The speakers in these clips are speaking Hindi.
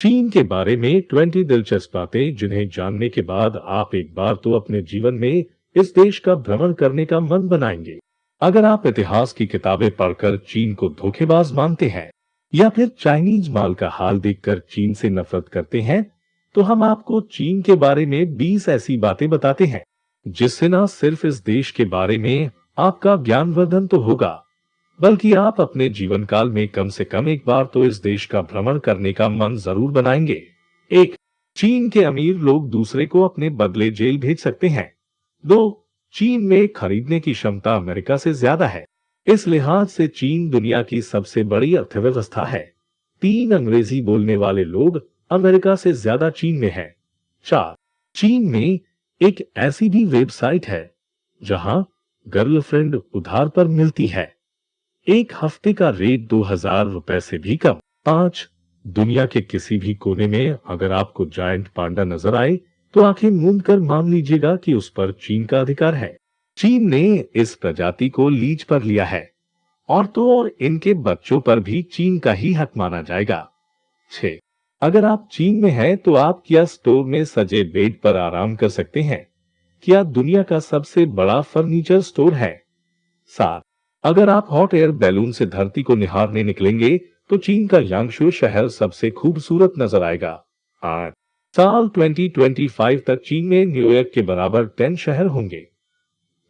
चीन के बारे में 20 दिलचस्प बातें जिन्हें जानने के बाद आप एक बार तो अपने जीवन में इस देश का भ्रमण करने का मन बनाएंगे। अगर आप इतिहास की किताबें पढ़कर चीन को धोखेबाज मानते हैं या फिर चाइनीज माल का हाल देखकर चीन से नफरत करते हैं, तो हम आपको चीन के बारे में 20 ऐसी बातें बताते हैं जिससे न सिर्फ इस देश के बारे में आपका ज्ञानवर्धन तो होगा, बल्कि आप अपने जीवन काल में कम से कम एक बार तो इस देश का भ्रमण करने का मन जरूर बनाएंगे। एक, चीन के अमीर लोग दूसरे को अपने बदले जेल भेज सकते हैं। दो, चीन में खरीदने की क्षमता अमेरिका से ज्यादा है। इस लिहाज से चीन दुनिया की सबसे बड़ी अर्थव्यवस्था है। तीन, अंग्रेजी बोलने वाले लोग अमेरिका से ज्यादा चीन में है। चार, चीन में एक ऐसी भी वेबसाइट है जहां गर्लफ्रेंड उधार पर मिलती है। एक हफ्ते का रेट 2000 रुपए से भी कम। 5, दुनिया के किसी भी कोने में अगर आपको जायंट पांडा नजर आए तो आंखें मूंद कर मान लीजिएगा कि उस पर चीन का अधिकार है। चीन ने इस प्रजाति को लीज पर लिया है और तो और इनके बच्चों पर भी चीन का ही हक माना जाएगा। 6, अगर आप चीन में हैं तो आप किया स्टोर में सजे बेड पर आराम कर सकते हैं। क्या दुनिया का सबसे बड़ा फर्नीचर स्टोर है। 7, अगर आप हॉट एयर बैलून से धरती को निहारने निकलेंगे तो चीन का यांगशू शहर सबसे खूबसूरत नजर आएगा। 8, साल 2025 तक चीन में न्यूयॉर्क के बराबर 10 शहर होंगे।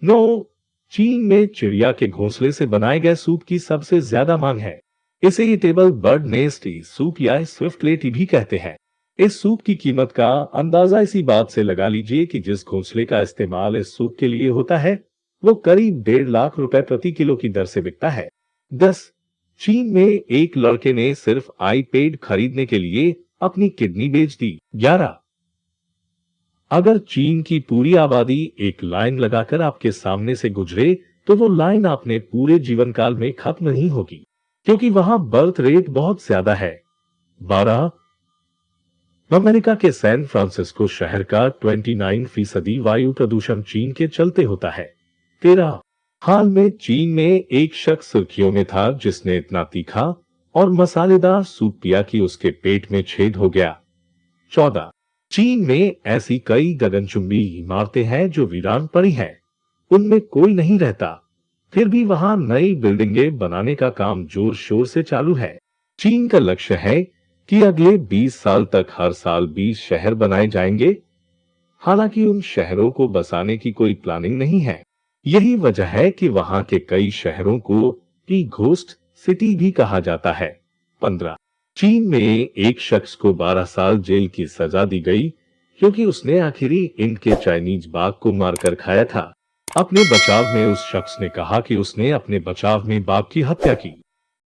9, चीन में चिड़िया के घोंसले से बनाए गए सूप की सबसे ज्यादा मांग है। इसे ईटेबल बर्ड नेस्ट सूप या स्विफ्टलेट भी कहते हैं। इस सूप की कीमत का अंदाजा इसी बात से लगा लीजिए कि जिस घोंसले का इस्तेमाल इस सूप के लिए होता है वो करीब 1.5 लाख रुपए प्रति किलो की दर से बिकता है। 10, चीन में एक लड़के ने सिर्फ आईपैड खरीदने के लिए अपनी किडनी बेच दी। 11, अगर चीन की पूरी आबादी एक लाइन लगाकर आपके सामने से गुजरे तो वो लाइन आपने पूरे जीवन काल में खत्म नहीं होगी, क्योंकि वहां बर्थ रेट बहुत ज्यादा है। 12, अमेरिका के सैन फ्रांसिस्को शहर का 29% वायु प्रदूषण चीन के चलते होता है। 13, हाल में चीन में एक शख्स सुर्खियों में था जिसने इतना तीखा और मसालेदार सूप पिया कि उसके पेट में छेद हो गया। 14, चीन में ऐसी कई गगनचुंबी इमारतें हैं जो वीरान पड़ी हैं, उनमें कोई नहीं रहता, फिर भी वहां नई बिल्डिंगें बनाने का काम जोर शोर से चालू है। चीन का लक्ष्य है कि अगले 20 साल तक हर साल 20 शहर बनाए जाएंगे। हालांकि उन शहरों को बसाने की कोई प्लानिंग नहीं है। यही वजह है कि वहां के कई शहरों को की घोस्ट सिटी भी कहा जाता है। 15, चीन में एक शख्स को 12 साल जेल की सजा दी गई क्योंकि उसने आखिरी इंड के चाइनीज बाघ को मारकर खाया था। अपने बचाव में उस शख्स ने कहा कि उसने अपने बचाव में बाघ की हत्या की।